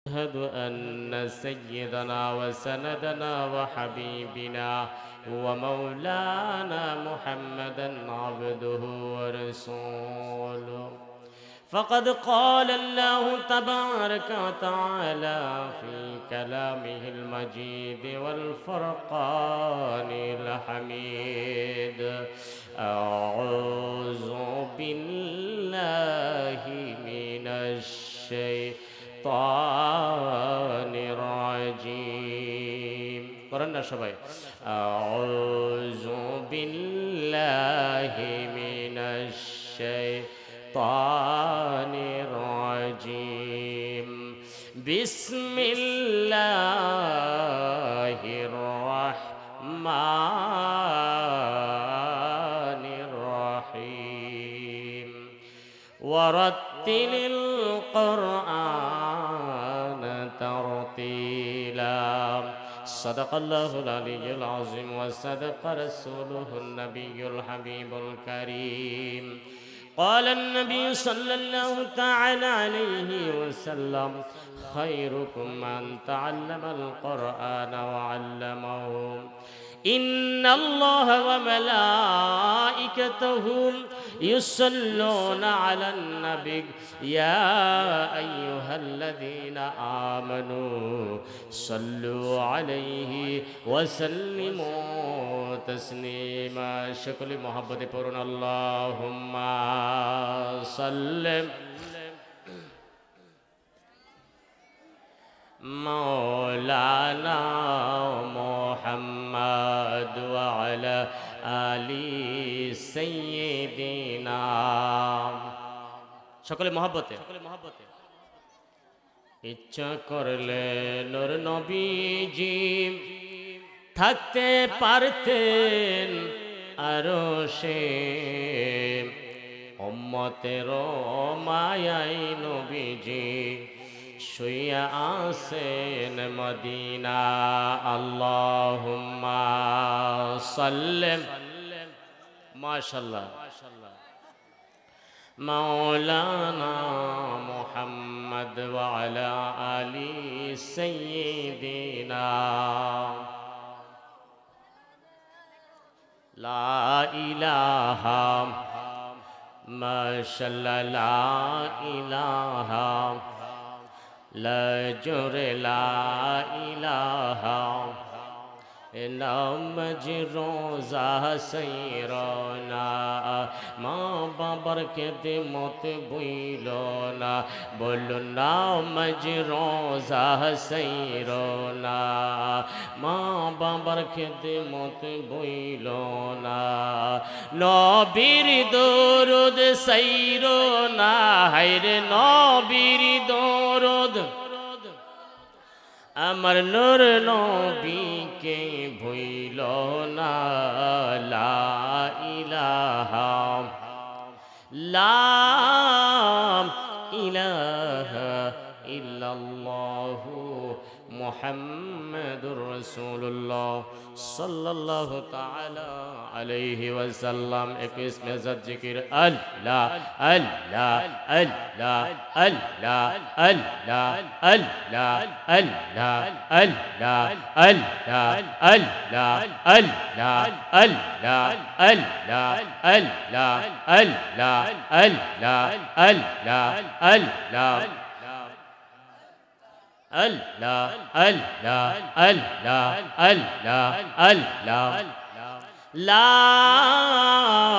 أشهد أن سيدنا وسندنا وحبيبنا ومولانا محمدا عبده ورسوله فقد قال الله تبارك وتعالى في كلامه المجيد والفرقان الحميد أعوذ بالله من الشيطان الرجيم قرأنا شباب أعوذ بالله من الشيطان الرجيم بسم الله الرحمن الرحيم ورتل القرآن ترتيلا صدق الله العلي العظيم وصدق رسوله النبي الحبيب الكريم قال النبي صلى الله تعالى عليه وسلم خيركم من تعلم القرآن وعلمه إن الله وملائكته يصلون على النبي يا أيها الذين آمنوا صلوا عليه وسلموا تسليما شكل محبت پرن اللهم صل مولانا محمد وعلى آل سيدنا সকলে মহব্বতে ইচ্ছা করলে নূর নবীজি থাকতে পারতেন আরশে উম্মতের মায়ায় নবীজি শুইয়া আছেন মদিনা আল্লাহুম্মা সাল্লিম মাশাআল্লাহ মাওলানা মুহাম্মদ ওয়া আলা আলি সাইয়্যিদিনা লা ইলাহা মাশাআল্লাহ লা ইলাহা লা জোরে লা ইলাহা নামাজ রোজা সৈরনা মা বাবার খেদমত বইল না বলুন নামাজ রোজা সৈরনা মা বাবার খেদমত বইল না নবীর দরুদ সৈরনা হায়রে নবীর দরুদ আমার নূর নবীকে ভুইল না লা ইলাহা ইল্লাল্লাহু মুহাম্মাদুর রাসূলুল্লাহ সাল্লাল্লাহু তাআলা আলাইহি ওয়াসাল্লাম এক ইসমে জাত জিকির আল্লাহ আল্লাহ আল্লাহ আল্লাহ আল্লাহ আল্লাহ আল্লাহ আল্লাহ আল্লাহ আল্লাহ আল্লাহ আল্লাহ আল্লাহ আল্লাহ আল্লাহ আল্লাহ আল্লাহ আল্লাহ Allah, Allah, Allah, Allah, Allah, La